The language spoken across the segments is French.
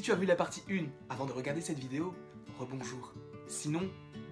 tu as vu la partie 1 avant de regarder cette vidéo, rebonjour. Sinon,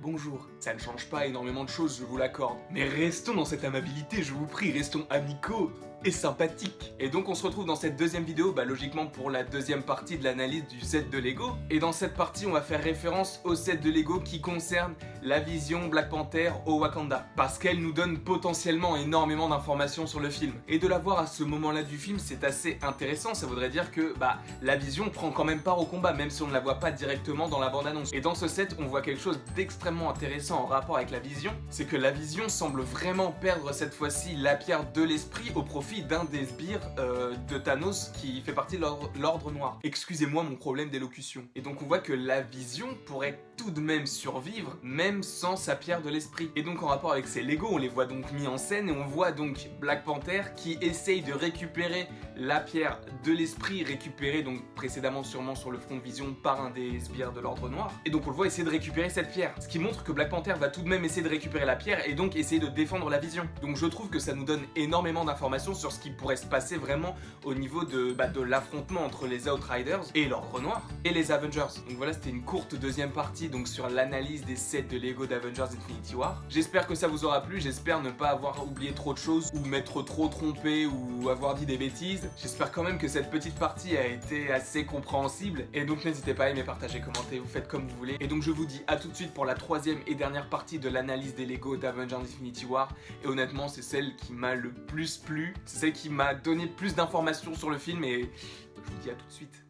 bonjour. Ça ne change pas énormément de choses, je vous l'accorde. Mais restons dans cette amabilité, je vous prie, restons amicaux et sympathiques. Et donc on se retrouve dans cette deuxième vidéo, logiquement pour la deuxième partie de l'analyse du set de Lego. Et dans cette partie, on va faire référence au set de Lego qui concerne la vision Black Panther au Wakanda. Parce qu'elle nous donne potentiellement énormément d'informations sur le film. Et de la voir à ce moment-là du film, c'est assez intéressant. Ça voudrait dire que la vision prend quand même part au combat, même si on ne la voit pas directement dans la bande-annonce. Et dans ce set, on voit quelque chose d'extrêmement intéressant en rapport avec la vision. C'est que la vision semble vraiment perdre cette fois-ci la pierre de l'esprit au profit d'un des sbires de Thanos qui fait partie de l'ordre noir. Excusez-moi mon problème d'élocution. Et donc on voit que la vision pourrait tout de même survivre, même sans sa pierre de l'esprit. Et donc en rapport avec ces Lego, on les voit donc mis en scène et on voit donc Black Panther qui essaye de récupérer la pierre de l'esprit, récupérée donc précédemment sûrement sur le front de Vision par un des sbires de l'ordre noir. Et donc on le voit essayer de récupérer cette pierre. Ce qui montre que Black Panther va tout de même essayer de récupérer la pierre et donc essayer de défendre la vision. Donc je trouve que ça nous donne énormément d'informations sur ce qui pourrait se passer vraiment au niveau de l'affrontement entre les Outriders et l'ordre noir et les Avengers. Donc voilà, c'était une courte deuxième partie donc sur l'analyse des sets de Lego d'Avengers Infinity War. J'espère que ça vous aura plu, j'espère ne pas avoir oublié trop de choses ou m'être trop trompé ou avoir dit des bêtises. J'espère quand même que cette petite partie a été assez compréhensible et donc n'hésitez pas à aimer, partager, commenter, vous faites comme vous voulez. Et donc je vous dis à tout de suite pour la troisième et dernière partie de l'analyse des Lego d'Avengers Infinity War. Et honnêtement c'est celle qui m'a le plus plu, c'est celle qui m'a donné plus d'informations sur le film et je vous dis à tout de suite.